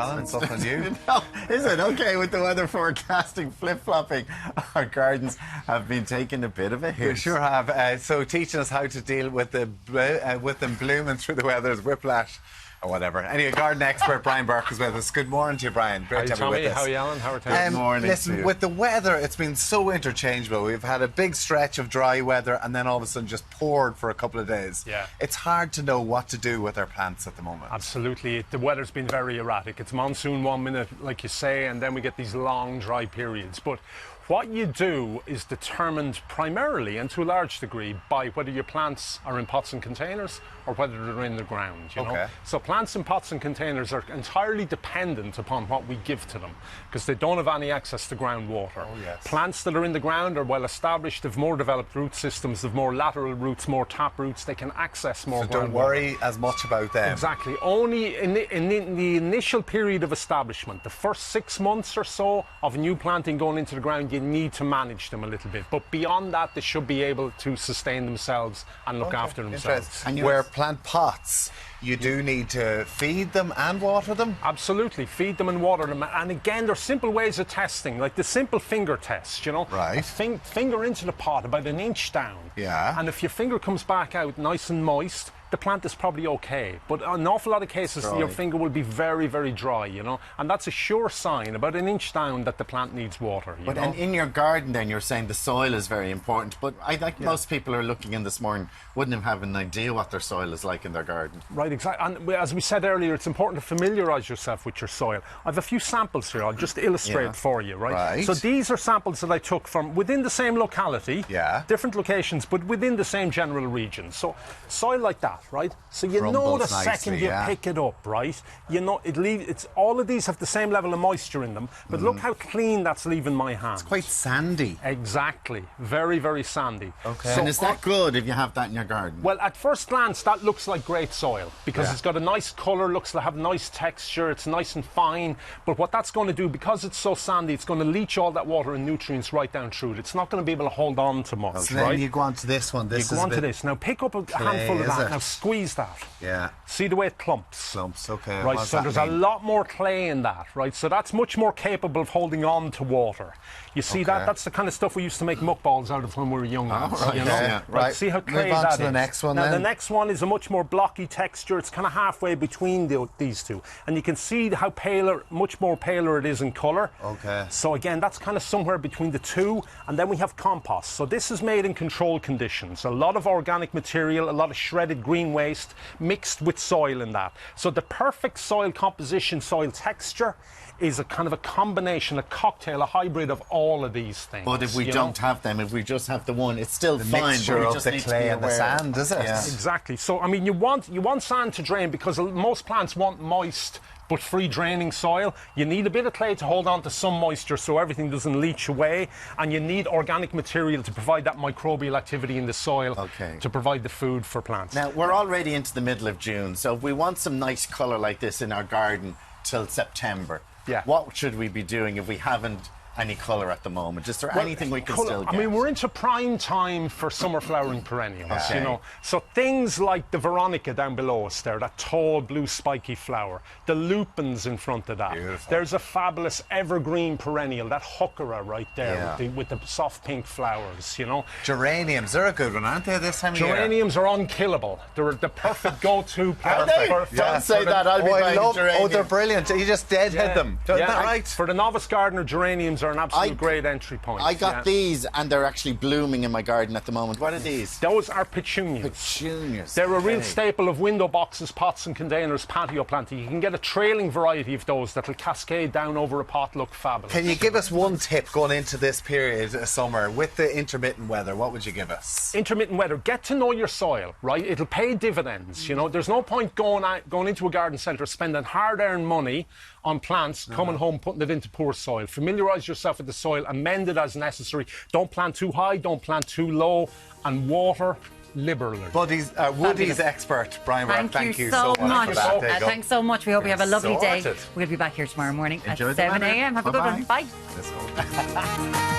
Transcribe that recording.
Alan, something new? No, is it okay with the weather forecasting flip-flopping? Our gardens have been taking a bit of a hit. We sure have. So teaching us how to deal with them blooming through the weather is whiplash. Or whatever. Anyway, garden expert Brian Burke is with us. Good morning to you, Brian. Great to have you with us. How are you, Alan? How are things? Good morning. Listen, with the weather, it's been so interchangeable. We've had a big stretch of dry weather and then all of a sudden just poured for a couple of days. Yeah. It's hard to know what to do with our plants at the moment. Absolutely. The weather's been very erratic. It's monsoon 1 minute, like you say, and then we get these long, dry periods. But what you do is determined primarily and to a large degree by whether your plants are in pots and containers or whether they're in the ground, you know. So plants in pots and containers are entirely dependent upon what we give to them because they don't have any access to groundwater. Oh, yes. Plants that are in the ground are well established, have more developed root systems, have more lateral roots, more tap roots, they can access more groundwater. So don't worry as much about them. Exactly. Only in the initial period of establishment, the first 6 months or so of new planting going into the ground, you need to manage them a little bit. But beyond that, they should be able to sustain themselves and look after themselves. And where plant pots, you do need to feed them and water them? Absolutely. Feed them and water them. And again, there's simple ways of testing, like the simple finger test, you know. Right. Finger into the pot about an inch down. Yeah. And if your finger comes back out nice and moist, the plant is probably okay. But in an awful lot of cases, your finger will be very, very dry, you know. And that's a sure sign, about an inch down, that the plant needs water, you know. And in your garden then, you're saying the soil is very important. But I think most people are looking in this morning wouldn't have an idea what their soil is like in their garden. Right, exactly. And as we said earlier, it's important to familiarise yourself with your soil. I have a few samples here. I'll just illustrate for you, right? So these are samples that I took from within the same locality, different locations, but within the same general region. So soil like that, right? So you know the second you pick it up, right? You know it's all of these have the same level of moisture in them, but look how clean that's leaving my hands. It's quite sandy. Exactly. Very, very sandy. Okay. So and is that good if you have that in your garden? Well, at first glance, that looks like great soil because it's got a nice colour, looks to have nice texture, it's nice and fine. But what that's going to do, because it's so sandy, it's going to leach all that water and nutrients right down through it. It's not going to be able to hold on to much, so then you go on to this one. This you go on to this. Now pick up a handful of that. Now squeeze that. Yeah. See the way it clumps? Clumps, okay. Right, so there's a lot more clay in that, right? So that's much more capable of holding on to water. You see that's the kind of stuff we used to make muckballs out of when we were young. Right. You know? Yeah. Right. See how clay Move on that to the is. next one now then. the next one is a much more blocky texture. It's kind of halfway between these two, and you can see how much more paler it is in colour. Okay. So again, that's kind of somewhere between the two. And then we have compost. So this is made in controlled conditions. A lot of organic material, a lot of shredded green waste mixed with soil in that. So the perfect soil composition, soil texture is a kind of a combination, a cocktail, a hybrid of all of these things. But if we don't have them, if we just have the one, it's still fine. Mixture but we of just the need to clay be and the aware. sand, is it? Yeah. Exactly. So I mean, you want sand to drain because most plants want moist but free draining soil. You need a bit of clay to hold on to some moisture so everything doesn't leach away, and you need organic material to provide that microbial activity in the soil to provide the food for plants. Now, we're already into the middle of June, so if we want some nice colour like this in our garden till September, what should we be doing if we haven't any colour at the moment? Is there anything we can still get? I mean, we're into prime time for summer flowering perennials, you know. So things like the Veronica down below us there, that tall blue spiky flower, the lupins in front of that. Beautiful. There's a fabulous evergreen perennial, that hookerer right there with the soft pink flowers, you know. Geraniums, they're a good one, aren't they, this time of year? Geraniums are unkillable. They're the perfect go-to plant. Don't say that, I'll be buying geraniums. Oh, they're brilliant. You just deadhead them. Isn't that right? For the novice gardener, geraniums are an absolute great entry point. I got these, and they're actually blooming in my garden at the moment. What are these? Those are petunias. Petunias. They're a real staple of window boxes, pots and containers, patio planting. You can get a trailing variety of those that'll cascade down over a pot, look fabulous. Can you give us one tip going into this period of summer with the intermittent weather? What would you give us? Intermittent weather. Get to know your soil, right? It'll pay dividends. You know, there's no point going into a garden centre spending hard-earned money on plants, coming home, putting it into poor soil. Familiarise yourself with the soil, amend it as necessary. Don't plant too high, don't plant too low, and water liberally. Woody's expert, Brian Burke, thank you so much. For that. Thanks so much. We hope you have a lovely day. Sorted. We'll be back here tomorrow morning Enjoy at 7 a.m. Have a good one. Bye. Let's go.